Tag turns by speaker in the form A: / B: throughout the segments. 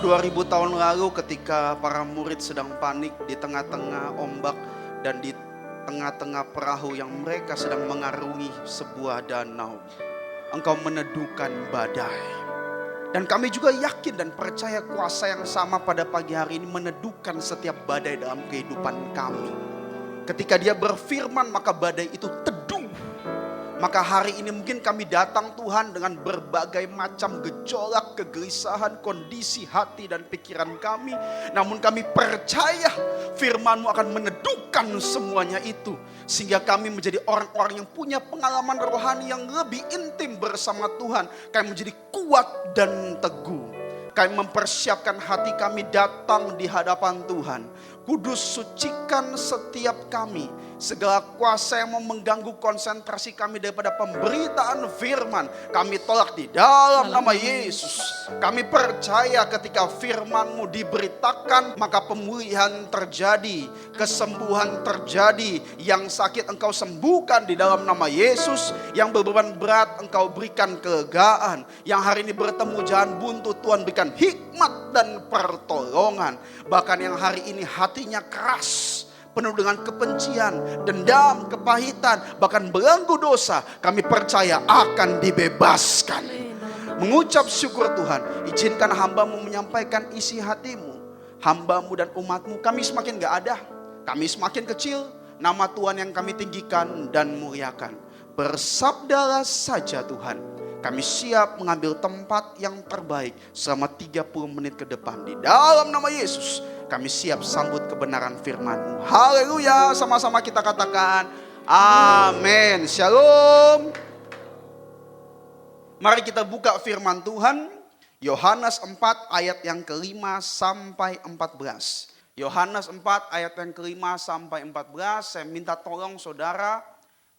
A: 2000 tahun lalu ketika para murid sedang panik di tengah-tengah ombak dan di tengah-tengah perahu yang mereka sedang mengarungi sebuah danau, Engkau meneduhkan badai. Dan kami juga yakin dan percaya kuasa yang sama pada pagi hari ini meneduhkan setiap badai dalam kehidupan kami. Ketika Dia berfirman maka badai itu teduh. Maka hari ini mungkin kami datang Tuhan dengan berbagai macam gejolak, kegelisahan, kondisi hati dan pikiran kami. Namun kami percaya firman-Mu akan meneduhkan semuanya itu. Sehingga kami menjadi orang-orang yang punya pengalaman rohani yang lebih intim bersama Tuhan. Kami menjadi kuat dan teguh. Kami mempersiapkan hati kami datang di hadapan Tuhan. Kudus, sucikan setiap kami. Segala kuasa yang mau mengganggu konsentrasi kami daripada pemberitaan firman, kami tolak di dalam nama Yesus. Kami percaya ketika firman-Mu diberitakan, maka pemulihan terjadi, kesembuhan terjadi. Yang sakit Engkau sembuhkan di dalam nama Yesus. Yang beban berat Engkau berikan kelegaan. Yang hari ini bertemu jalan buntu, Tuhan berikan hikmat dan pertolongan. Bahkan yang hari ini hatinya keras, penuh dengan kebencian, dendam, kepahitan, bahkan belenggu dosa, kami percaya akan dibebaskan. Mengucap syukur Tuhan, izinkan hamba-Mu menyampaikan isi hati-Mu. Hamba-Mu dan umat-Mu, kami semakin gak ada, kami semakin kecil, nama Tuhan yang kami tinggikan dan muliakan. Bersabdalah saja Tuhan, kami siap mengambil tempat yang terbaik selama 30 menit ke depan. Di dalam nama Yesus, kami siap sambut kebenaran firman-Mu. Haleluya, sama-sama kita katakan amin. Shalom. Mari kita buka firman Tuhan. Yohanes 4 ayat yang ke-5 sampai 14. Yohanes 4 ayat yang ke-5 sampai 14. Saya minta tolong saudara,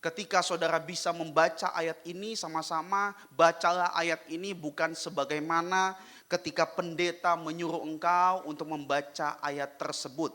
A: ketika saudara bisa membaca ayat ini sama-sama, bacalah ayat ini bukan sebagaimana ketika pendeta menyuruh engkau untuk membaca ayat tersebut.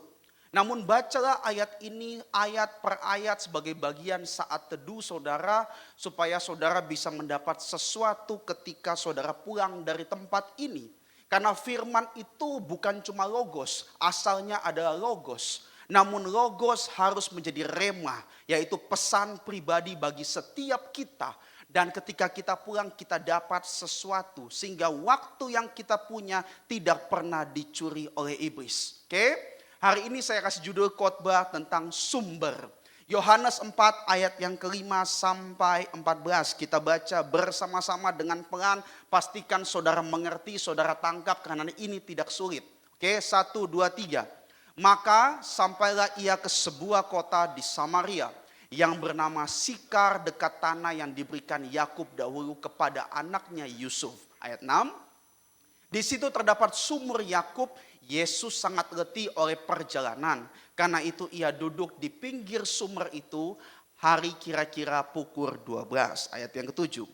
A: Namun bacalah ayat ini ayat per ayat sebagai bagian saat teduh saudara, supaya saudara bisa mendapat sesuatu ketika saudara pulang dari tempat ini. Karena firman itu bukan cuma logos, asalnya adalah logos. Namun logos harus menjadi rema, yaitu pesan pribadi bagi setiap kita. Dan ketika kita pulang kita dapat sesuatu, sehingga waktu yang kita punya tidak pernah dicuri oleh iblis. Oke? Hari ini saya kasih judul khotbah tentang sumber. Yohanes 4 ayat yang ke-5 sampai 14. Kita baca bersama-sama dengan pelan. Pastikan saudara mengerti, saudara tangkap karena ini tidak sulit. Oke, 1, 2, 3. Maka sampailah ia ke sebuah kota di Samaria yang bernama Sikar dekat tanah yang diberikan Yakub dahulu kepada anaknya Yusuf. Ayat 6. Di situ terdapat sumur Yakub. Yesus sangat letih oleh perjalanan. Karena itu ia duduk di pinggir sumur itu hari kira-kira pukul 12. Ayat yang ke-7.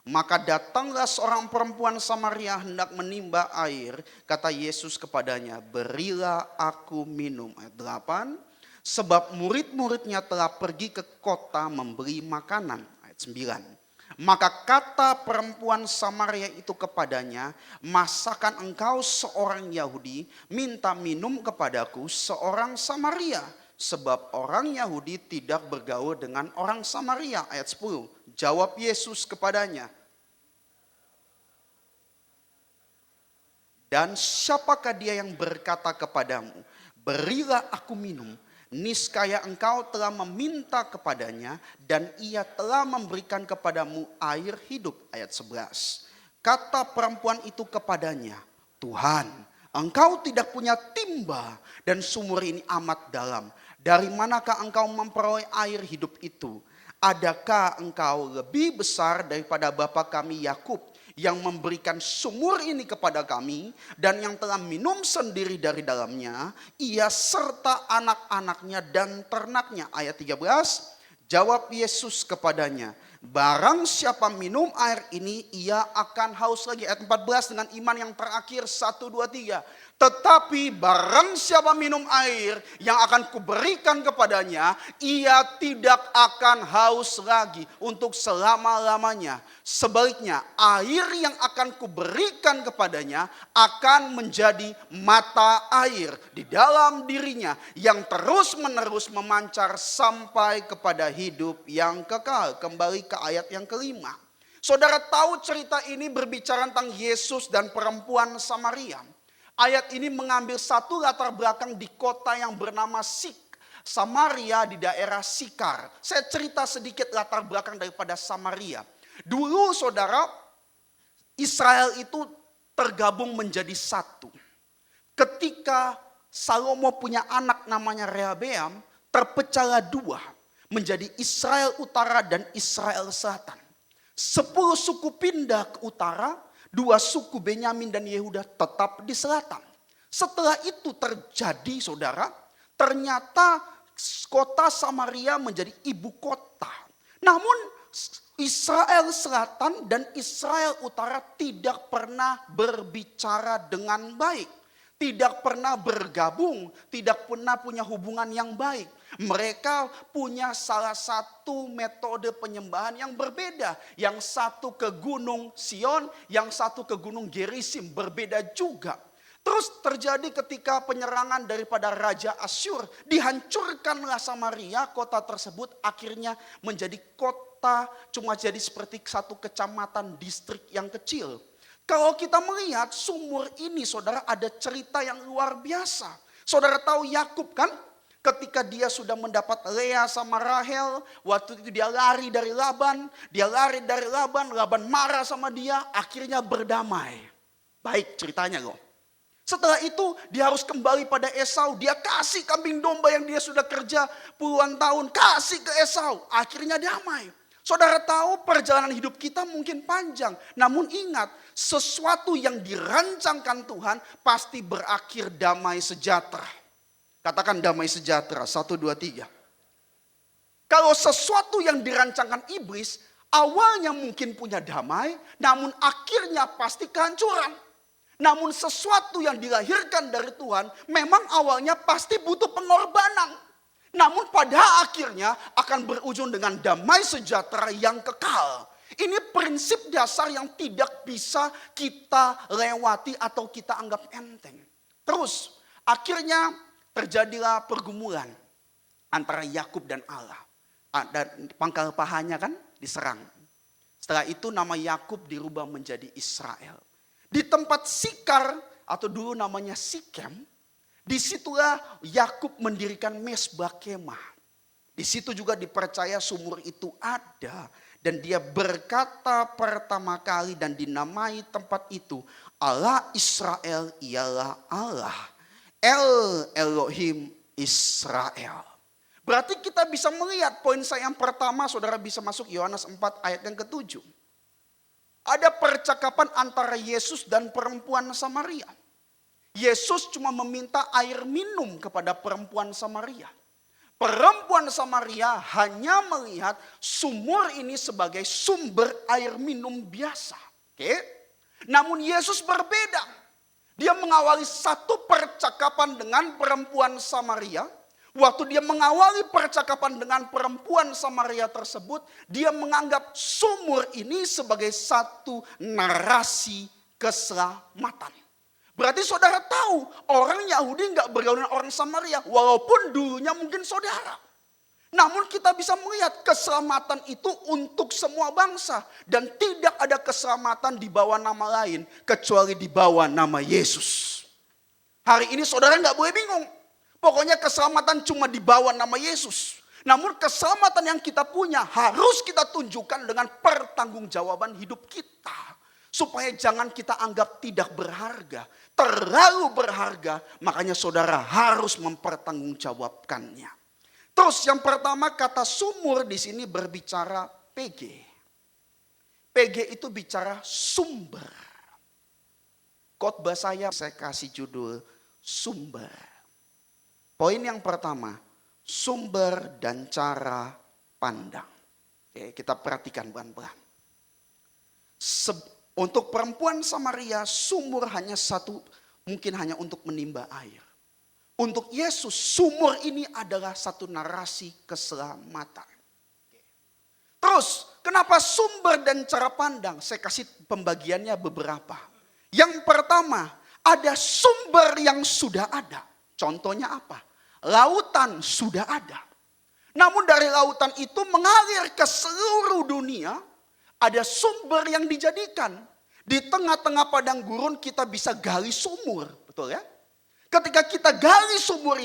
A: Maka datanglah seorang perempuan Samaria hendak menimba air. Kata Yesus kepadanya, berilah aku minum. Ayat 8. Sebab murid-muridnya telah pergi ke kota membeli makanan. Ayat 9. Maka kata perempuan Samaria itu kepadanya, masakan engkau seorang Yahudi minta minum kepadaku seorang Samaria? Sebab orang Yahudi tidak bergaul dengan orang Samaria. Ayat 10. Jawab Yesus kepadanya, dan siapakah dia yang berkata kepadamu, berilah aku minum? Niscaya engkau telah meminta kepadanya dan ia telah memberikan kepadamu air hidup. Ayat 11. Kata perempuan itu kepadanya, Tuhan, engkau tidak punya timba dan sumur ini amat dalam. Dari manakah engkau memperoleh air hidup itu? Adakah engkau lebih besar daripada bapa kami Yakub yang memberikan sumur ini kepada kami dan yang telah minum sendiri dari dalamnya, ia serta anak-anaknya dan ternaknya. Ayat 13, jawab Yesus kepadanya, Barang siapa minum air ini, ia akan haus lagi. Ayat 14 dengan iman yang terakhir, 1, 2, 3. Tetapi barang siapa minum air yang akan kuberikan kepadanya, ia tidak akan haus lagi untuk selama-lamanya. Sebaliknya, air yang akan kuberikan kepadanya akan menjadi mata air di dalam dirinya yang terus-menerus memancar sampai kepada hidup yang kekal. Kembali ke ayat yang kelima. Saudara tahu cerita ini berbicara tentang Yesus dan perempuan Samaria. Ayat ini mengambil satu latar belakang di kota yang bernama Samaria di daerah Sikar. Saya cerita sedikit latar belakang daripada Samaria. Dulu saudara, Israel itu tergabung menjadi satu. Ketika Salomo punya anak namanya Rehabeam, terpecahlah dua. Menjadi Israel Utara dan Israel Selatan. 10 suku pindah ke utara, 2 suku Benyamin dan Yehuda tetap di selatan. Setelah itu terjadi saudara, ternyata kota Samaria menjadi ibu kota. Namun Israel Selatan dan Israel Utara tidak pernah berbicara dengan baik. Tidak pernah bergabung, tidak pernah punya hubungan yang baik. Mereka punya salah satu metode penyembahan yang berbeda. Yang satu ke Gunung Sion, yang satu ke Gunung Gerisim, berbeda juga. Terus terjadi ketika penyerangan daripada Raja Asyur, dihancurkanlah Samaria, kota tersebut akhirnya menjadi kota cuma jadi seperti satu kecamatan distrik yang kecil. Kalau kita melihat sumur ini saudara ada cerita yang luar biasa. Saudara tahu Yakub kan? Ketika dia sudah mendapat Lea sama Rahel, waktu itu dia lari dari Laban. Laban marah sama dia, akhirnya berdamai. Baik ceritanya loh. Setelah itu dia harus kembali pada Esau. Dia kasih kambing domba yang dia sudah kerja puluhan tahun. Kasih ke Esau. Akhirnya damai. Saudara tahu perjalanan hidup kita mungkin panjang. Namun ingat, sesuatu yang dirancangkan Tuhan pasti berakhir damai sejahtera. Katakan damai sejahtera, 1, 2, 3. Kalau sesuatu yang dirancangkan iblis, awalnya mungkin punya damai, namun akhirnya pasti kehancuran. Namun sesuatu yang dilahirkan dari Tuhan, memang awalnya pasti butuh pengorbanan. Namun pada akhirnya akan berujung dengan damai sejahtera yang kekal. Ini prinsip dasar yang tidak bisa kita lewati atau kita anggap enteng. Terus akhirnya terjadilah pergumulan antara Yakub dan Allah. Dan pangkal pahanya kan diserang. Setelah itu nama Yakub dirubah menjadi Israel. Di tempat Sikar atau dulu namanya Sikem, disitulah Yakub mendirikan mesbah kemah. Di situ juga dipercaya sumur itu ada. Dan dia berkata pertama kali dan dinamai tempat itu, Allah Israel ialah Allah. Elohim Israel. Berarti kita bisa melihat poin saya yang pertama, saudara bisa masuk Yohanes 4 ayat yang ke-7. Ada percakapan antara Yesus dan perempuan Samaria. Yesus cuma meminta air minum kepada perempuan Samaria. Perempuan Samaria hanya melihat sumur ini sebagai sumber air minum biasa. Oke? Namun Yesus berbeda. Dia mengawali satu percakapan dengan perempuan Samaria. Waktu dia mengawali percakapan dengan perempuan Samaria tersebut, dia menganggap sumur ini sebagai satu narasi keselamatan. Berarti saudara tahu orang Yahudi nggak bergaul dengan orang Samaria. Walaupun dulunya mungkin saudara. Namun kita bisa melihat keselamatan itu untuk semua bangsa. Dan tidak ada keselamatan di bawah nama lain. Kecuali di bawah nama Yesus. Hari ini saudara nggak boleh bingung. Pokoknya keselamatan cuma di bawah nama Yesus. Namun keselamatan yang kita punya harus kita tunjukkan dengan pertanggungjawaban hidup kita. Supaya jangan kita anggap tidak berharga. Terlalu berharga. Makanya saudara harus mempertanggungjawabkannya. Terus yang pertama kata sumur di sini berbicara PG. PG itu bicara sumber. Khotbah saya kasih judul sumber. Poin yang pertama, sumber dan cara pandang. Oke, kita perhatikan pelan-pelan. Untuk perempuan Samaria, sumur hanya satu, mungkin hanya untuk menimba air. Untuk Yesus, sumur ini adalah satu narasi keselamatan. Terus, kenapa sumber dan cara pandang? Saya kasih pembagiannya beberapa. Yang pertama, ada sumber yang sudah ada. Contohnya apa? Lautan sudah ada. Namun dari lautan itu mengalir ke seluruh dunia, ada sumber yang dijadikan. Di tengah-tengah padang gurun kita bisa gali sumur, betul ya? Ketika kita gali sumber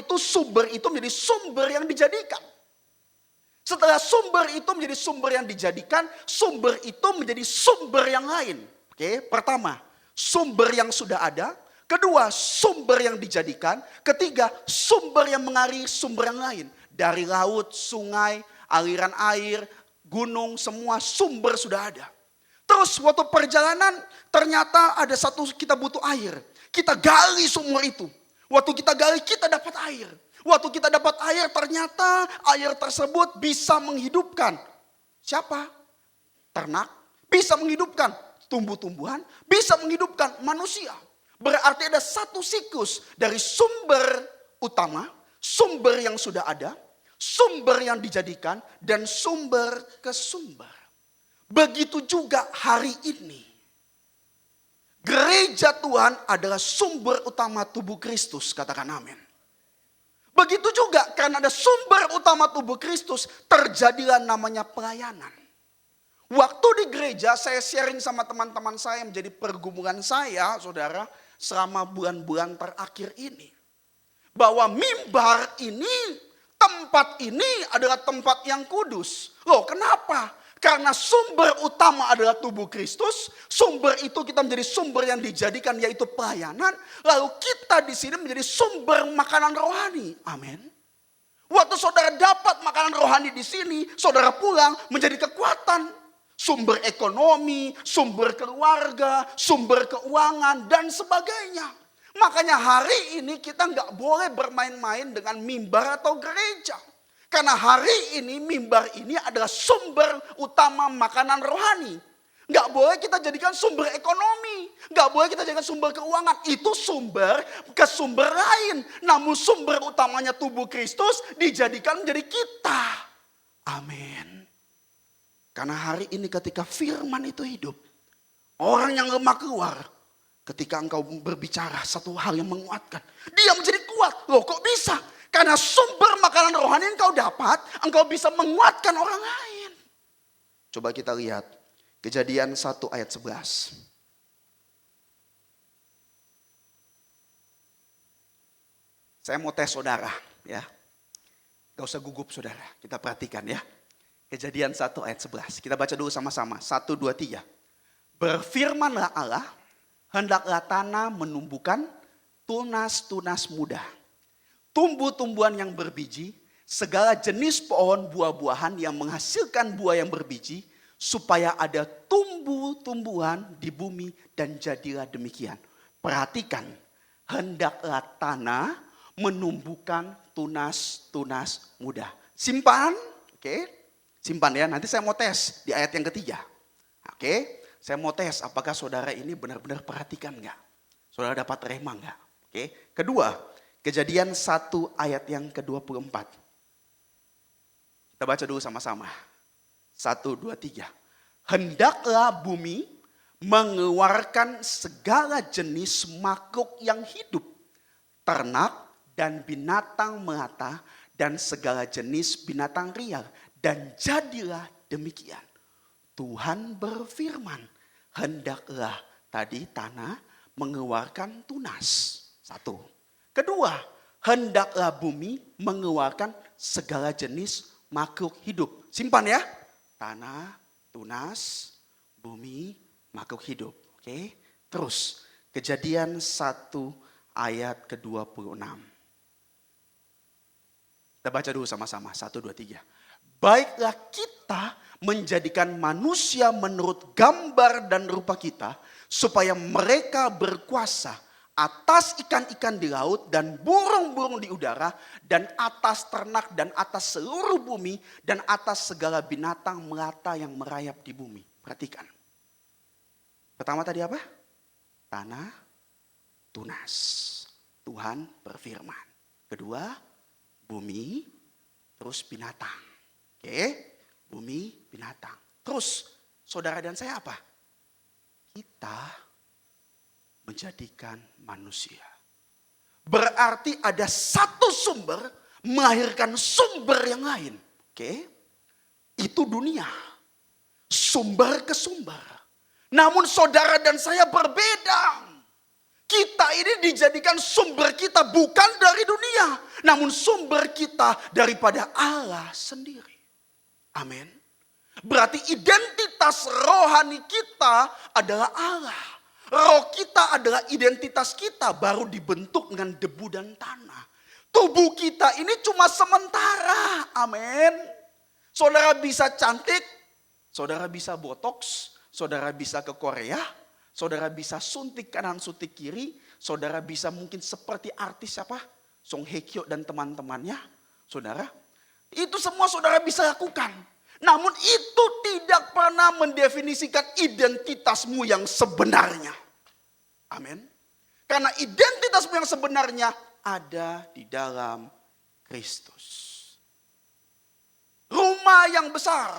A: itu menjadi sumber yang dijadikan. Setelah sumber itu menjadi sumber yang dijadikan, sumber itu menjadi sumber yang lain. Oke, pertama, sumber yang sudah ada. Kedua, sumber yang dijadikan. Ketiga, sumber yang mengalir sumber yang lain. Dari laut, sungai, aliran air, gunung, semua sumber sudah ada. Terus waktu perjalanan ternyata ada satu kita butuh air. Kita gali sumur itu. Waktu kita gali kita dapat air. Waktu kita dapat air ternyata air tersebut bisa menghidupkan. Siapa? Ternak. Bisa menghidupkan tumbuh-tumbuhan. Bisa menghidupkan manusia. Berarti ada satu siklus dari sumber utama, sumber yang sudah ada, sumber yang dijadikan, dan sumber ke sumber. Begitu juga hari ini. Gereja Tuhan adalah sumber utama tubuh Kristus, katakan amin. Begitu juga karena ada sumber utama tubuh Kristus, terjadilah namanya pelayanan. Waktu di gereja saya sharing sama teman-teman saya yang menjadi pergumulan saya, saudara, selama bulan-bulan terakhir ini. Bahwa mimbar ini, tempat ini adalah tempat yang kudus. Loh, kenapa? Karena sumber utama adalah tubuh Kristus. Sumber itu kita menjadi sumber yang dijadikan yaitu pelayanan. Lalu kita di sini menjadi sumber makanan rohani. Amin. Waktu saudara dapat makanan rohani di sini, saudara pulang menjadi kekuatan. Sumber ekonomi, sumber keluarga, sumber keuangan, dan sebagainya. Makanya hari ini kita nggak boleh bermain-main dengan mimbar atau gereja. Karena hari ini mimbar ini adalah sumber utama makanan rohani. Nggak boleh kita jadikan sumber ekonomi. Nggak boleh kita jadikan sumber keuangan. Itu sumber ke sumber lain. Namun sumber utamanya tubuh Kristus dijadikan menjadi kita. Amin. Karena hari ini ketika firman itu hidup, orang yang lemah keluar. Ketika engkau berbicara satu hal yang menguatkan, dia menjadi kuat. Loh, kok bisa? Karena sumber makanan rohani yang engkau dapat, engkau bisa menguatkan orang lain. Coba kita lihat Kejadian 1 ayat 11. Saya mau tes saudara, ya. Gak usah gugup saudara, kita perhatikan ya. Kejadian 1 ayat 11. Kita baca dulu sama-sama. 1, 2, 3. Berfirmanlah Allah, hendaklah tanah menumbuhkan tunas-tunas muda. Tumbuh-tumbuhan yang berbiji, segala jenis pohon buah-buahan yang menghasilkan buah yang berbiji, supaya ada tumbuh-tumbuhan di bumi dan jadilah demikian. Perhatikan, hendaklah tanah menumbuhkan tunas-tunas muda. Simpan, oke. Simpan ya, nanti saya mau tes di ayat yang ketiga. Oke, saya mau tes apakah saudara ini benar-benar perhatikan enggak? Saudara dapat rema enggak? Oke. Kedua, Kejadian 1 ayat yang ke-24. Kita baca dulu sama-sama. 1, 2, 3. Hendaklah bumi mengeluarkan segala jenis makhluk yang hidup. Ternak dan binatang melata dan segala jenis binatang liar. Dan jadilah demikian. Tuhan berfirman, hendaklah tadi tanah mengeluarkan tunas. 1. Kedua, hendaklah bumi mengeluarkan segala jenis makhluk hidup. Simpan ya. Tanah, tunas, bumi, makhluk hidup. Oke. Terus, Kejadian 1 ayat ke-26. Kita baca dulu sama-sama. 1, 2, 3. Baiklah kita menjadikan manusia menurut gambar dan rupa kita, supaya mereka berkuasa atas ikan-ikan di laut dan burung-burung di udara, dan atas ternak dan atas seluruh bumi, dan atas segala binatang melata yang merayap di bumi. Perhatikan. Pertama tadi apa? Tanah tunas. Tuhan berfirman. Kedua, bumi, terus binatang. Oke, bumi, binatang. Terus, saudara dan saya apa? Kita menjadikan manusia. Berarti ada satu sumber melahirkan sumber yang lain. Oke, itu dunia. Sumber ke sumber. Namun saudara dan saya berbeda. Kita ini dijadikan sumber kita bukan dari dunia. Namun sumber kita daripada Allah sendiri. Amin. Berarti identitas rohani kita adalah Allah. Roh kita adalah identitas kita, baru dibentuk dengan debu dan tanah. Tubuh kita ini cuma sementara. Amin. Saudara bisa cantik, saudara bisa botox, saudara bisa ke Korea, saudara bisa suntik kanan, suntik kiri. Saudara bisa mungkin seperti artis siapa? Song Hye Kyo dan teman-temannya. Saudara, itu semua saudara bisa lakukan. Namun itu tidak pernah mendefinisikan identitasmu yang sebenarnya. Amin. Karena identitasmu yang sebenarnya ada di dalam Kristus. Rumah yang besar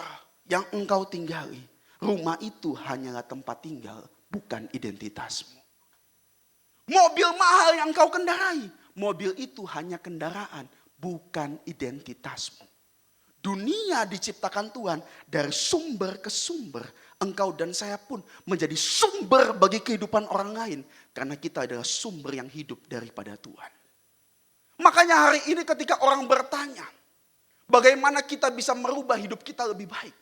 A: yang engkau tinggali. Rumah itu hanyalah tempat tinggal, bukan identitasmu. Mobil mahal yang kau kendarai, mobil itu hanya kendaraan, bukan identitasmu. Dunia diciptakan Tuhan dari sumber ke sumber. Engkau dan saya pun menjadi sumber bagi kehidupan orang lain. Karena kita adalah sumber yang hidup daripada Tuhan. Makanya hari ini ketika orang bertanya, bagaimana kita bisa merubah hidup kita lebih baik?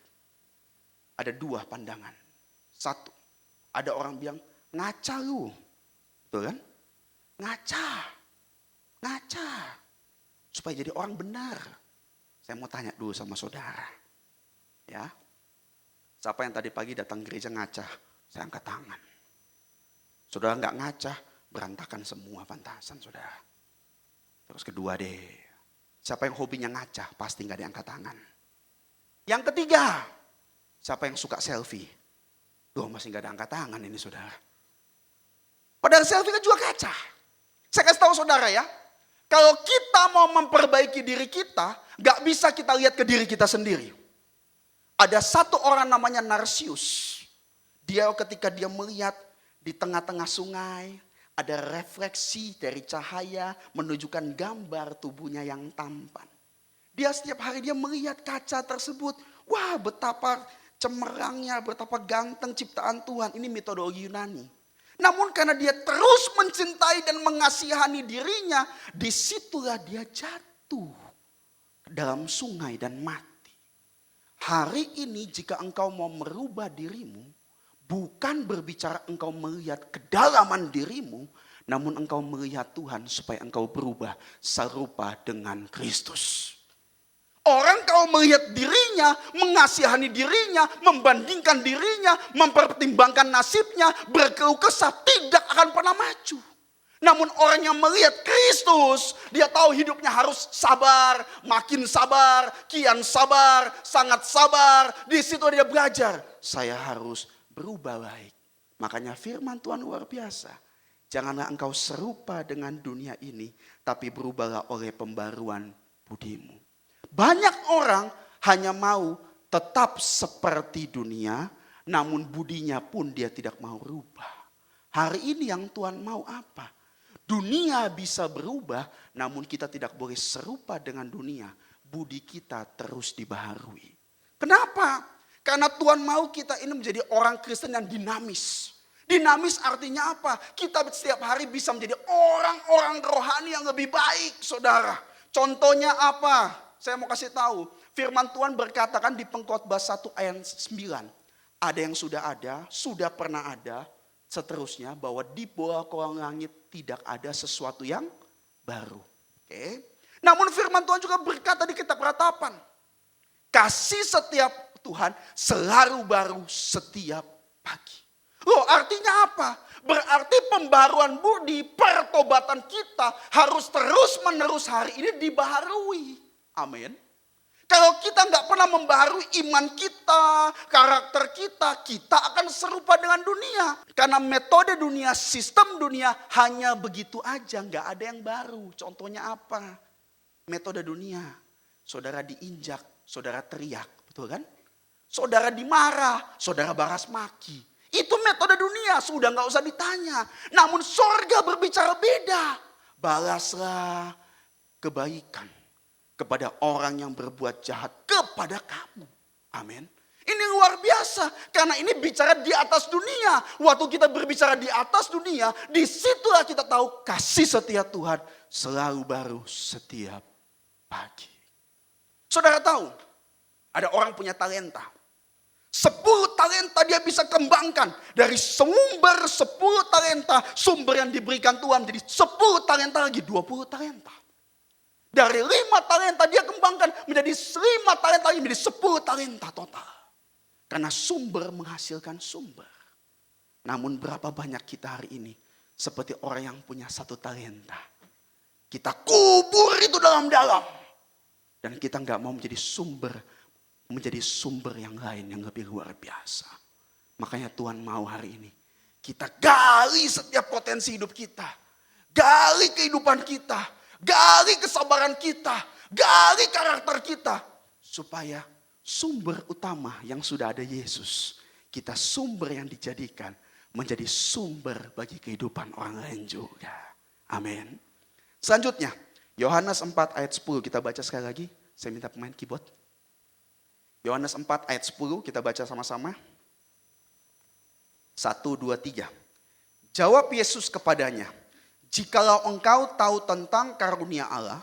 A: Ada dua pandangan. Satu, ada orang bilang, ngaca lu. Betul kan? Ngaca. Supaya jadi orang benar. Saya mau tanya dulu sama saudara. Ya. Siapa yang tadi pagi datang gereja ngaca? Saya angkat tangan. Saudara nggak ngaca, berantakan semua pantasan saudara. Terus kedua deh. Siapa yang hobinya ngaca? Pasti nggak diangkat tangan. Yang ketiga. Siapa yang suka selfie? Loh, masih nggak ada angkat tangan ini saudara. Padahal selfie kan juga kaca. Saya kasih tahu saudara ya. Kalau kita mau memperbaiki diri kita, gak bisa kita lihat ke diri kita sendiri. Ada satu orang namanya Narsius. Dia ketika dia melihat di tengah-tengah sungai, ada refleksi dari cahaya menunjukkan gambar tubuhnya yang tampan. Dia setiap hari dia melihat kaca tersebut. Wah, betapa cemerlangnya, betapa ganteng ciptaan Tuhan. Ini metodologi Yunani. Namun karena dia terus mencintai dan mengasihani dirinya, disitulah dia jatuh ke dalam sungai dan mati. Hari ini jika engkau mau merubah dirimu, bukan berbicara engkau melihat kedalaman dirimu, namun engkau melihat Tuhan supaya engkau berubah serupa dengan Kristus. Orang kalau melihat dirinya, mengasihani dirinya, membandingkan dirinya, mempertimbangkan nasibnya, berkeluh kesah, tidak akan pernah maju. Namun orang yang melihat Kristus, dia tahu hidupnya harus sabar, makin sabar, kian sabar, sangat sabar. Di situ dia belajar, saya harus berubah baik. Makanya firman Tuhan luar biasa. Janganlah engkau serupa dengan dunia ini, tapi berubahlah oleh pembaruan budimu. Banyak orang hanya mau tetap seperti dunia, namun budinya pun dia tidak mau rubah. Hari ini yang Tuhan mau apa? Dunia bisa berubah, namun kita tidak boleh serupa dengan dunia. Budi kita terus dibaharui. Kenapa? Karena Tuhan mau kita ini menjadi orang Kristen yang dinamis. Dinamis artinya apa? Kita setiap hari bisa menjadi orang-orang rohani yang lebih baik, saudara. Contohnya apa? Saya mau kasih tahu, firman Tuhan berkatakan di Pengkhotbah 1 ayat 9. Ada yang sudah pernah ada, seterusnya bahwa di bawah kolong langit tidak ada sesuatu yang baru. Oke. Namun firman Tuhan juga berkata di kitab Ratapan, kasih setiap Tuhan selalu baru setiap pagi. Loh, artinya apa? Berarti pembaruan budi, pertobatan kita harus terus-menerus hari ini dibaharui. Amin. Kalau kita nggak pernah membaharui iman kita, karakter kita, kita akan serupa dengan dunia. Karena metode dunia, sistem dunia hanya begitu aja, nggak ada yang baru. Contohnya apa? Metode dunia, saudara diinjak, saudara teriak, betul kan? Saudara dimarah, saudara baras maki. Itu metode dunia, sudah nggak usah ditanya. Namun sorga berbicara beda. Balaslah kebaikan kepada orang yang berbuat jahat kepada kamu. Amin. Ini luar biasa, karena ini bicara di atas dunia. Waktu kita berbicara di atas dunia, disitulah kita tahu kasih setia Tuhan selalu baru setiap pagi. Saudara tahu, ada orang punya talenta. 10 talenta dia bisa kembangkan. Dari sumber 10 talenta, sumber yang diberikan Tuhan jadi 10 talenta lagi 20 talenta. Dari 5 talenta dia kembangkan menjadi 5 talenta lagi menjadi 10 talenta total. Karena sumber menghasilkan sumber. Namun berapa banyak kita hari ini seperti orang yang punya 1 talenta. Kita kubur itu dalam-dalam. Dan kita nggak mau menjadi sumber yang lain yang lebih luar biasa. Makanya Tuhan mau hari ini kita gali setiap potensi hidup kita. Gali kehidupan kita. Gali kesabaran kita. Gali karakter kita. Supaya sumber utama yang sudah ada Yesus. Kita sumber yang dijadikan menjadi sumber bagi kehidupan orang lain juga. Amin. Selanjutnya Yohanes 4 ayat 10 kita baca sekali lagi. Saya minta pemain keyboard. Yohanes 4 ayat 10 kita baca sama-sama. 1, 2, 3. Jawab Yesus kepadanya, jikalau engkau tahu tentang karunia Allah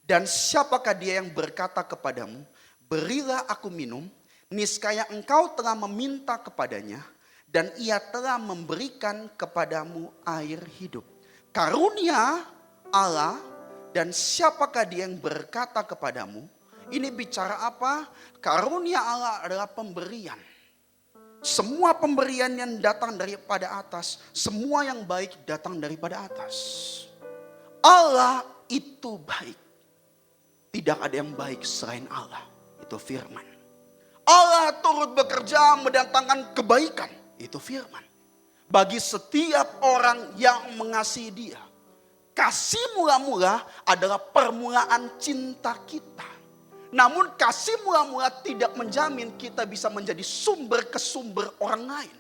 A: dan siapakah dia yang berkata kepadamu, berilah aku minum, niscaya engkau telah meminta kepadanya dan ia telah memberikan kepadamu air hidup. Karunia Allah dan siapakah dia yang berkata kepadamu? Ini bicara apa? Karunia Allah adalah pemberian. Semua pemberian yang datang daripada atas, semua yang baik datang daripada atas. Allah itu baik. Tidak ada yang baik selain Allah. Itu firman. Allah turut bekerja mendatangkan kebaikan. Itu firman. Bagi setiap orang yang mengasihi Dia. Kasih mula-mula adalah permulaan cinta kita. Namun kasih mula-mula tidak menjamin kita bisa menjadi sumber ke sumber orang lain.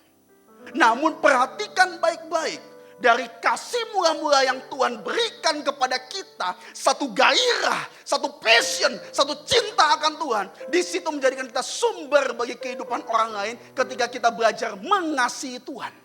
A: Namun perhatikan baik-baik. Dari kasih mula-mula yang Tuhan berikan kepada kita. Satu gairah, satu passion, satu cinta akan Tuhan. Di situ menjadikan kita sumber bagi kehidupan orang lain ketika kita belajar mengasihi Tuhan.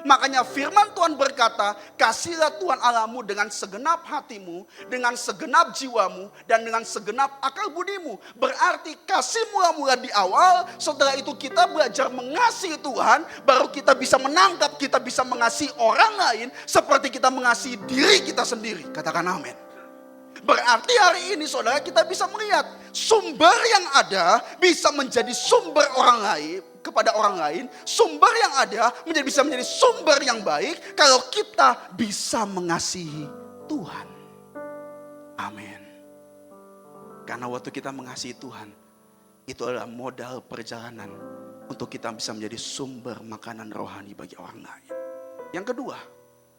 A: Makanya firman Tuhan berkata, kasihlah Tuhan Allahmu dengan segenap hatimu, dengan segenap jiwamu, dan dengan segenap akal budimu. Berarti kasih mula-mula di awal, setelah itu kita belajar mengasihi Tuhan, baru kita bisa menangkap, kita bisa mengasihi orang lain, seperti kita mengasihi diri kita sendiri. Katakan amin. Berarti hari ini saudara kita bisa melihat, sumber yang ada bisa menjadi sumber orang lain, kepada orang lain, sumber yang ada bisa menjadi sumber yang baik kalau kita bisa mengasihi Tuhan. Amin. Karena waktu kita mengasihi Tuhan, itu adalah modal perjalanan untuk kita bisa menjadi sumber makanan rohani bagi orang lain. Yang kedua,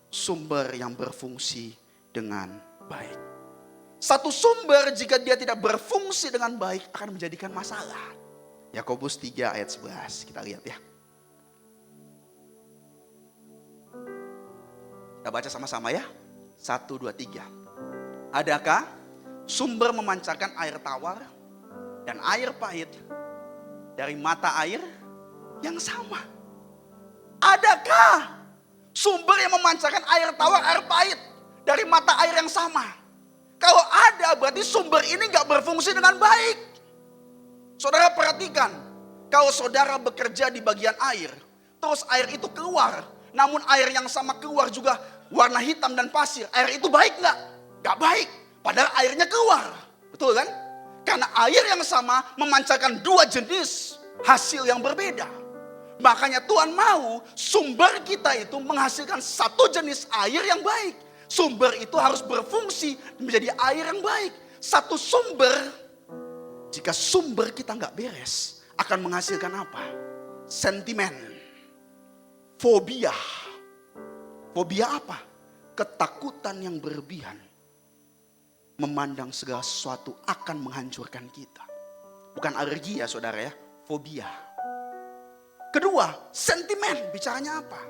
A: sumber yang berfungsi dengan baik. Satu sumber jika dia tidak berfungsi dengan baik akan menjadikan masalah. Yakobus 3 ayat 11. Kita lihat ya. Kita baca sama-sama ya. 1, 2, 3. Adakah sumber memancarkan air tawar dan air pahit dari mata air yang sama? Adakah sumber yang memancarkan air tawar, air pahit dari mata air yang sama? Kalau ada berarti sumber ini gak berfungsi dengan baik. Saudara perhatikan, kalau saudara bekerja di bagian air, terus air itu keluar, namun air yang sama keluar juga warna hitam dan pasir, air itu baik nggak? Nggak baik, padahal airnya keluar, betul kan? Karena air yang sama memancarkan dua jenis hasil yang berbeda. Makanya Tuhan mau sumber kita itu menghasilkan satu jenis air yang baik. Sumber itu harus berfungsi menjadi air yang baik. Satu sumber, jika sumber kita nggak beres, akan menghasilkan apa? Sentimen, fobia. Fobia apa? Ketakutan yang berlebihan. Memandang segala sesuatu akan menghancurkan kita. Bukan alergi ya saudara ya, fobia. Kedua, sentimen. Bicaranya apa?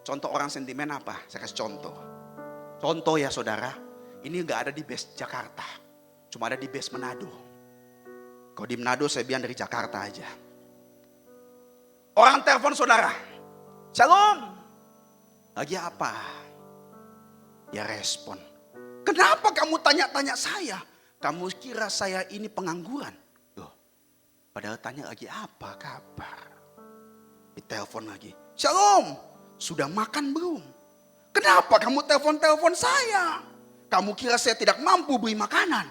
A: Contoh orang sentimen apa? Saya kasih contoh. Contoh ya saudara, ini gak ada di base Jakarta. Cuma ada di base Manado. Kalau di Manado saya bilang dari Jakarta aja. Orang telepon saudara. Shalom. Lagi apa? Ya respon. Kenapa kamu tanya-tanya saya? Kamu kira saya ini pengangguran? Loh, padahal tanya lagi apa kabar? Ditelepon lagi. Shalom, sudah makan belum? Kenapa kamu telepon-telepon saya? Kamu kira saya tidak mampu beli makanan?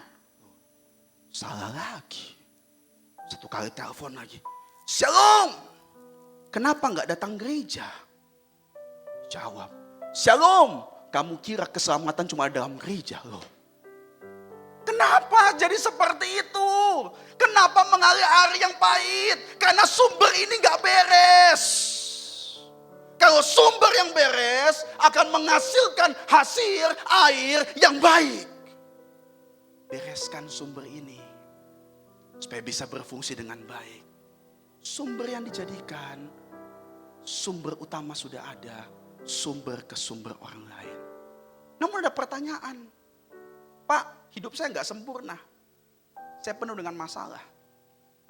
A: Salah lagi. Satu kali telepon lagi. Shalom, kenapa nggak datang gereja? Jawab. Shalom, kamu kira keselamatan cuma dalam gereja loh. Kenapa jadi seperti itu? Kenapa mengalir air yang pahit? Karena sumber ini gak beres. Kalau sumber yang beres akan menghasilkan hasil air yang baik. Bereskan sumber ini supaya bisa berfungsi dengan baik. Sumber yang dijadikan, sumber utama sudah ada, sumber ke sumber orang lain. Namun ada pertanyaan. Pak, hidup saya nggak sempurna. Saya penuh dengan masalah.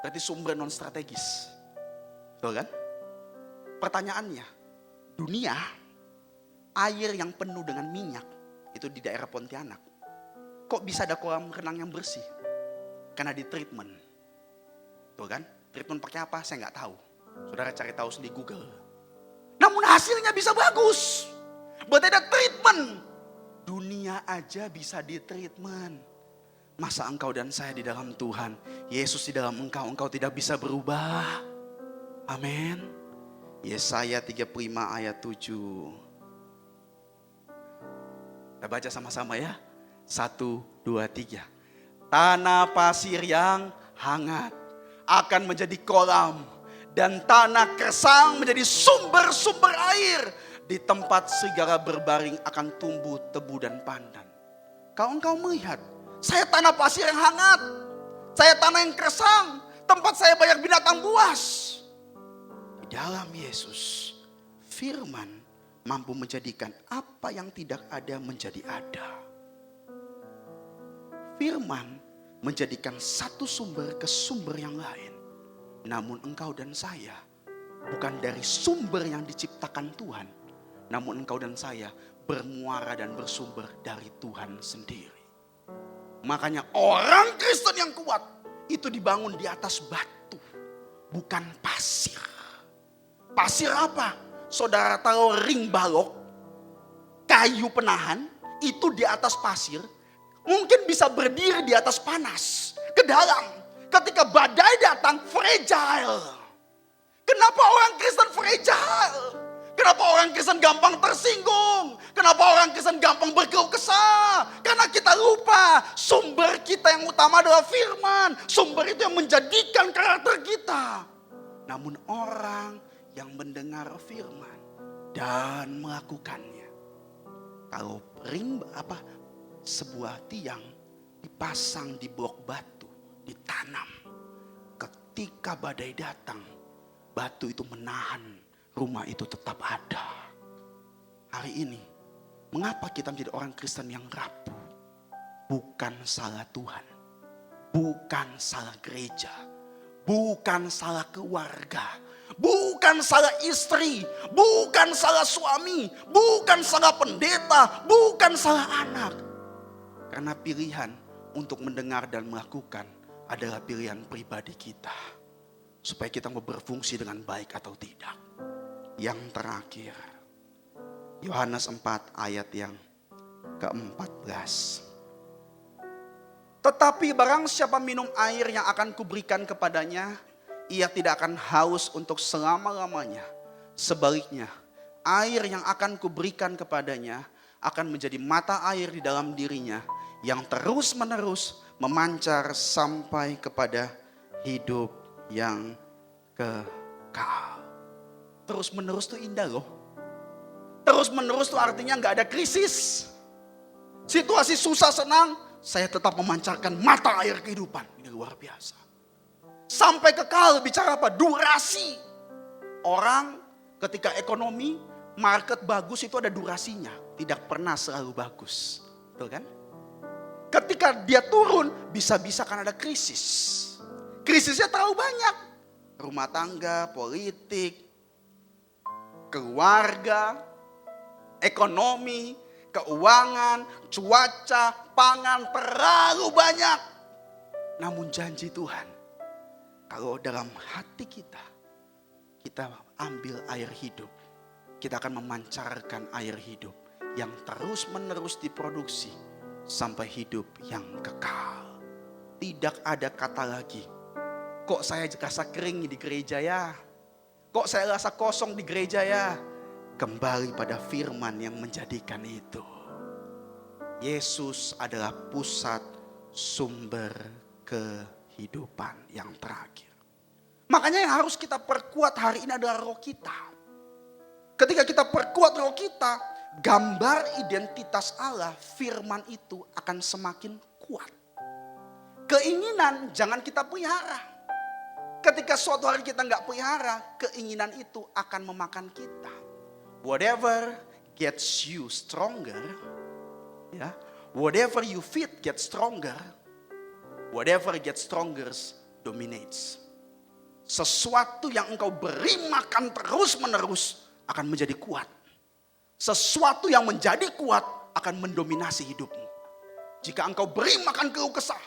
A: Berarti sumber non strategis. Betul kan? Pertanyaannya, dunia air yang penuh dengan minyak itu di daerah Pontianak. Kok bisa ada kolam renang yang bersih? Karena di treatment. Betul kan? Treatment pakai apa? Saya nggak tahu. Saudara cari tahu sendiri Google. Namun hasilnya bisa bagus. Berarti ada treatment. Dunia aja bisa di treatment. Masa engkau dan saya di dalam Tuhan, Yesus di dalam engkau tidak bisa berubah. Amin. Yesaya 35 ayat 7. Kita baca sama-sama ya. 1, 2, 3. Tanah pasir yang hangat akan menjadi kolam. Dan tanah kersang menjadi sumber-sumber air. Di tempat serigala berbaring akan tumbuh tebu dan pandan. Kalau engkau melihat, saya tanah pasir yang hangat. Saya tanah yang kersang. Tempat saya banyak binatang buas. Di dalam Yesus, firman mampu menjadikan apa yang tidak ada menjadi ada. Firman menjadikan satu sumber ke sumber yang lain. Namun engkau dan saya bukan dari sumber yang diciptakan Tuhan. Namun engkau dan saya bermuara dan bersumber dari Tuhan sendiri. Makanya orang Kristen yang kuat itu dibangun di atas batu, bukan pasir. Pasir apa? Saudara tahu ring balok, kayu penahan, itu di atas pasir, mungkin bisa berdiri di atas panas, ke dalam. Ketika badai datang, fragile. Kenapa orang Kristen fragile? Kenapa orang Kristen gampang tersinggung? Kenapa orang Kristen gampang berkeluh kesah? Karena kita lupa sumber kita yang utama adalah firman. Sumber itu yang menjadikan karakter kita. Namun orang yang mendengar firman dan melakukannya. Kalau sebuah tiang dipasang di blok batu, ditanam. Ketika badai datang, batu itu menahan. Rumah itu tetap ada. Hari ini, mengapa kita menjadi orang Kristen yang rapuh? Bukan salah Tuhan. Bukan salah gereja. Bukan salah keluarga. Bukan salah istri. Bukan salah suami. Bukan salah pendeta. Bukan salah anak. Karena pilihan untuk mendengar dan melakukan adalah pilihan pribadi kita. Supaya kita mau berfungsi dengan baik atau tidak. Yang terakhir, Yohanes 4 ayat yang ke-14. Tetapi barang siapa minum air yang akan kuberikan kepadanya, ia tidak akan haus untuk selama-lamanya. Sebaliknya, air yang akan kuberikan kepadanya akan menjadi mata air di dalam dirinya yang terus-menerus memancar sampai kepada hidup yang kekal. Terus-menerus tuh indah loh. Terus-menerus tuh artinya gak ada krisis. Situasi susah senang, saya tetap memancarkan mata air kehidupan. Ini luar biasa. Sampai kekal, bicara apa? Durasi. Orang ketika ekonomi, market bagus itu ada durasinya. Tidak pernah selalu bagus. Betul kan? Ketika dia turun, bisa-bisa kan ada krisis. Krisisnya terlalu banyak. Rumah tangga, politik, keluarga, ekonomi, keuangan, cuaca, pangan terlalu banyak. Namun janji Tuhan, kalau dalam hati kita ambil air hidup, kita akan memancarkan air hidup yang terus-menerus diproduksi sampai hidup yang kekal. Tidak ada kata lagi, kok saya rasa kering di gereja ya? Kok saya rasa kosong di gereja ya? Kembali pada firman yang menjadikan itu. Yesus adalah pusat sumber kehidupan yang terakhir. Makanya yang harus kita perkuat hari ini adalah roh kita. Ketika kita perkuat roh kita, gambar identitas Allah, firman itu akan semakin kuat. Keinginan jangan kita pelihara. Ketika suatu hari kita nggak pelihara, keinginan itu akan memakan kita. Whatever gets you stronger, ya, whatever you feed gets stronger, whatever gets stronger dominates. Sesuatu yang engkau beri makan terus-menerus akan menjadi kuat. Sesuatu yang menjadi kuat akan mendominasi hidupmu. Jika engkau beri makan keluh kesah,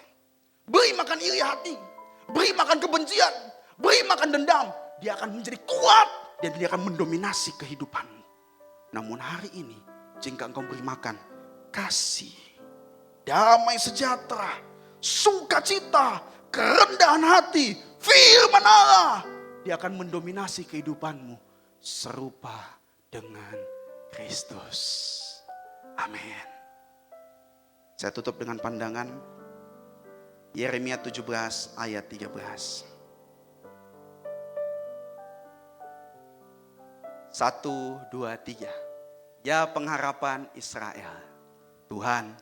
A: beri makan iri hati, beri makan kebencian, beri makan dendam, dia akan menjadi kuat dan dia akan mendominasi kehidupanmu. Namun hari ini, jika engkau beri makan kasih, damai sejahtera, sukacita, kerendahan hati, firman Allah, dia akan mendominasi kehidupanmu serupa dengan Kristus. Amin. Saya tutup dengan pandangan Yeremia 17 ayat 13. 1, 2, 3. Ya pengharapan Israel. Tuhan,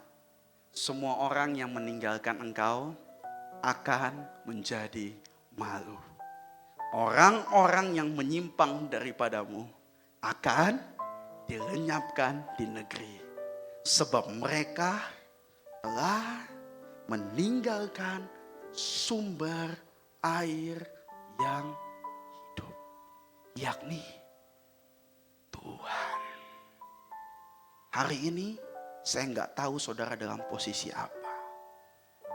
A: semua orang yang meninggalkan Engkau akan menjadi malu. Orang-orang yang menyimpang daripadamu akan dilenyapkan di negeri. Sebab mereka telah meninggalkan sumber air yang hidup. Yakni Tuhan. Hari ini saya nggak tahu saudara dalam posisi apa.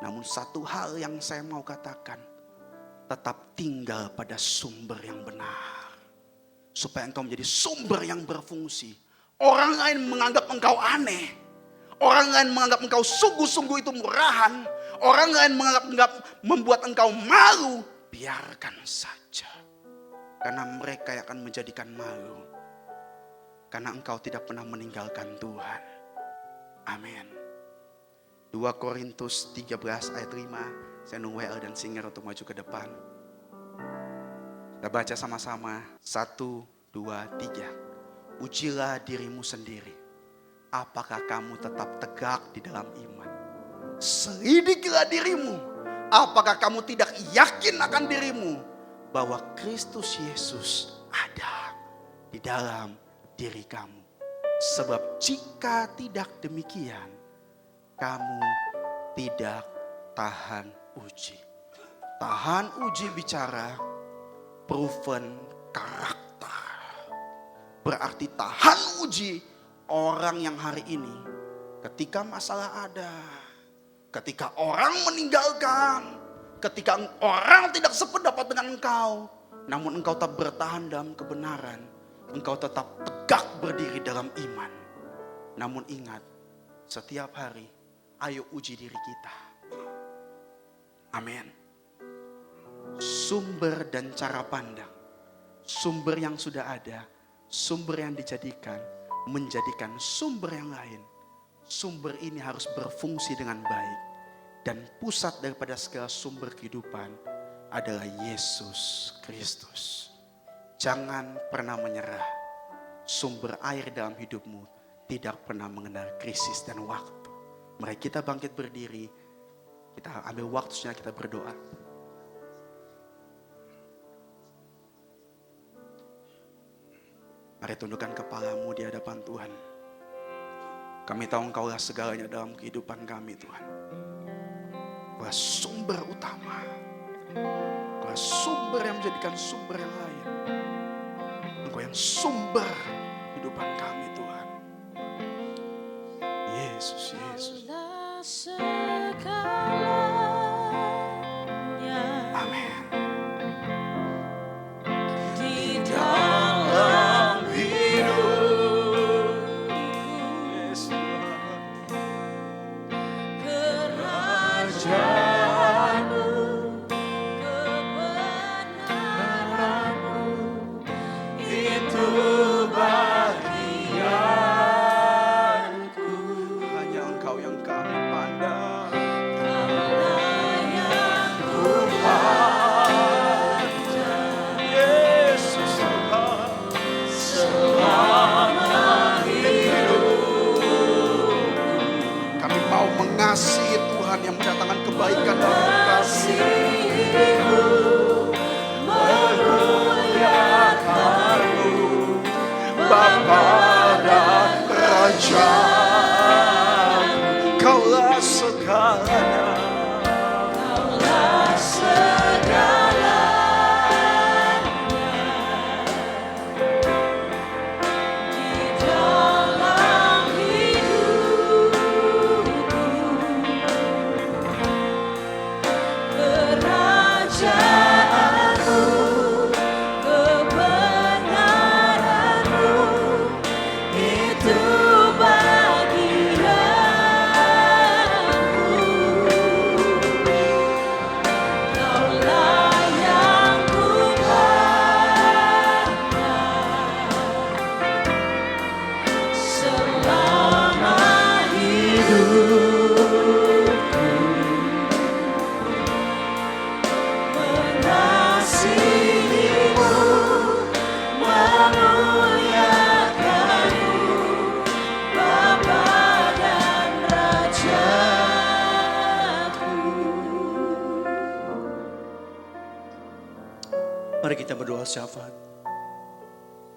A: Namun satu hal yang saya mau katakan, tetap tinggal pada sumber yang benar. Supaya engkau menjadi sumber yang berfungsi. Orang lain menganggap engkau aneh. Orang lain menganggap engkau sungguh-sungguh itu murahan. Orang lain menganggap membuat engkau malu. Biarkan saja. Karena mereka yang akan menjadikan malu. Karena engkau tidak pernah meninggalkan Tuhan. Amin. 2 Korintus 13 ayat 5. Saya nunggu WL dan Singer untuk maju ke depan. Kita baca sama-sama. 1, 2, 3. Ujilah dirimu sendiri. Apakah kamu tetap tegak di dalam iman? Selidikilah dirimu. Apakah kamu tidak yakin akan dirimu bahwa Kristus Yesus ada di dalam diri kamu? Sebab jika tidak demikian, kamu tidak tahan uji. Tahan uji bicara proven karakter. Berarti tahan uji orang yang hari ini ketika masalah ada, ketika orang meninggalkan, ketika orang tidak sependapat dengan engkau, namun engkau tetap bertahan dalam kebenaran, engkau tetap tegak berdiri dalam iman. Namun ingat, setiap hari ayo uji diri kita. Amin. sumber dan cara pandang. Sumber yang sudah ada, sumber yang dijadikan, menjadikan sumber yang lain. Sumber ini harus berfungsi dengan baik. Dan pusat daripada segala sumber kehidupan adalah Yesus Kristus. Jangan pernah menyerah. Sumber air dalam hidupmu tidak pernah mengenal krisis dan waktu. Mari kita bangkit berdiri. Kita ambil waktunya, kita berdoa. Mari tundukkan kepalamu di hadapan Tuhan. Kami tahu Engkaulah segalanya dalam kehidupan kami, Tuhan. Engkaulah sumber utama. Engkaulah sumber yang menjadikan sumber yang lain. Engkau yang sumber kehidupan kami, Tuhan. Yesus, Yesus. Amin.
B: Di dalam hidup kerajaanmu, kebenaranmu, itu bagianku.
A: Hanya Engkau yang kami pandang.
B: Kaulah yang ku
A: Yesus Tuhan.
B: selama hidup.
A: Kami mau mengasihi Tuhan yang mendatangkan kebaikan dalam hidup kami.
B: Kasih-Mu memuliakan-Mu,
A: Bapa dan Raja, Kaulah segalanya.
B: Kaulah segalanya. Di dalam hidupku, kerajaanmu, kebenaranmu, itu bagianku. Kaulah yang ku pandang selama hidupku, mengasihi-Mu, memuliakan-Mu, Bapa dan Rajaku.
C: Mari kita berdoa syafaat.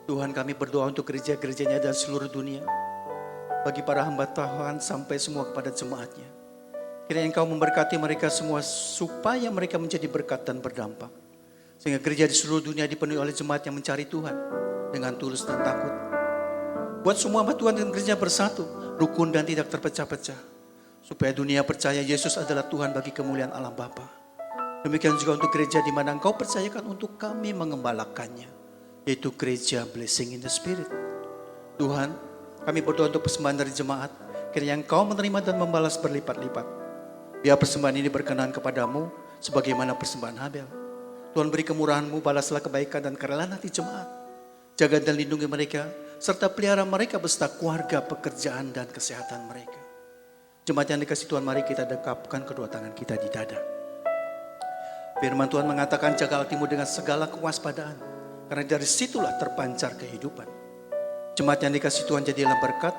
C: Tuhan, kami berdoa untuk gereja-gerejanya dan seluruh dunia. Bagi para hamba Tuhan sampai semua kepada jemaatnya. Kiranya Engkau memberkati mereka semua supaya mereka menjadi berkat dan berdampak. Sehingga gereja di seluruh dunia dipenuhi oleh jemaat yang mencari Tuhan dengan tulus dan takut. Buat semua hamba Tuhan dan gereja bersatu, rukun dan tidak terpecah-pecah. Supaya dunia percaya Yesus adalah Tuhan bagi kemuliaan Allah Bapa. Demikian juga untuk gereja di mana Engkau percayakan untuk kami mengembalakannya, yaitu gereja Blessing in the Spirit. Tuhan, kami berdoa untuk persembahan dari jemaat, kiranya Engkau menerima dan membalas berlipat-lipat. Biar persembahan ini berkenan kepadamu sebagaimana persembahan Habel. Tuhan, beri kemurahan-Mu, balaslah kebaikan dan kerelaan hati jemaat. Jaga dan lindungi mereka, serta pelihara mereka beserta keluarga, pekerjaan dan kesehatan mereka. Jemaat yang dikasihi Tuhan, mari kita dekapkan kedua tangan kita di dada. Firman Tuhan mengatakan, jaga hatimu dengan segala kewaspadaan, karena dari situlah terpancar kehidupan. Jemaat yang dikasihi Tuhan, jadilah berkat,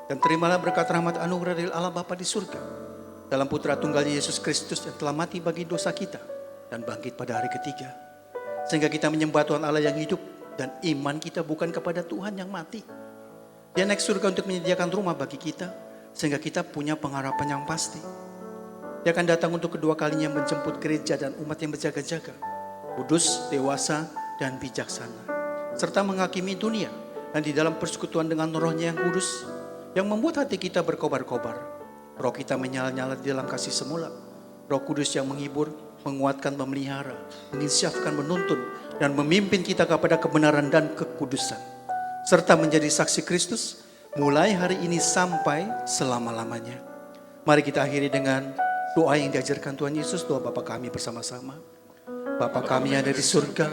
C: dan terimalah berkat rahmat anugerah dari Allah Bapa di surga, dalam Putra Tunggalnya Yesus Kristus yang telah mati bagi dosa kita, dan bangkit pada hari ketiga. Sehingga kita menyembah Tuhan Allah yang hidup, dan iman kita bukan kepada Tuhan yang mati. Dia naik surga untuk menyediakan rumah bagi kita, sehingga kita punya pengharapan yang pasti. Dia akan datang untuk kedua kalinya menjemput gereja dan umat yang berjaga-jaga, kudus, dewasa, dan bijaksana, serta menghakimi dunia, dan di dalam persekutuan dengan Roh-Nya yang kudus, yang membuat hati kita berkobar-kobar. Roh kita menyala-nyala di dalam kasih semula. Roh Kudus yang menghibur, menguatkan, memelihara, menginsyafkan, menuntun, dan memimpin kita kepada kebenaran dan kekudusan, serta menjadi saksi Kristus mulai hari ini sampai selama-lamanya. Mari kita akhiri dengan doa yang diajarkan Tuhan Yesus, doa Bapa kami bersama-sama. Bapa kami yang ada di surga,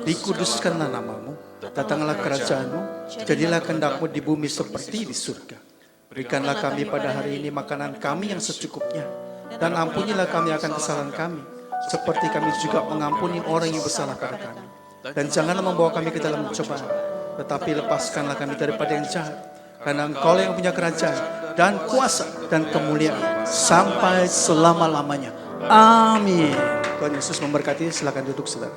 C: dikuduskanlah namamu, datanglah kerajaanmu, jadilah kehendak-Mu di bumi seperti di surga. Berikanlah kami pada hari ini makanan kami yang secukupnya, dan ampunilah kami akan kesalahan kami, seperti kami juga mengampuni orang yang bersalah pada kami. Dan janganlah membawa kami ke dalam pencobaan, tetapi lepaskanlah kami daripada yang jahat, karena Engkau yang punya kerajaan dan kuasa dan kemuliaan sampai selama-lamanya. Amin. Tuhan Yesus memberkati. Silakan duduk, saudara.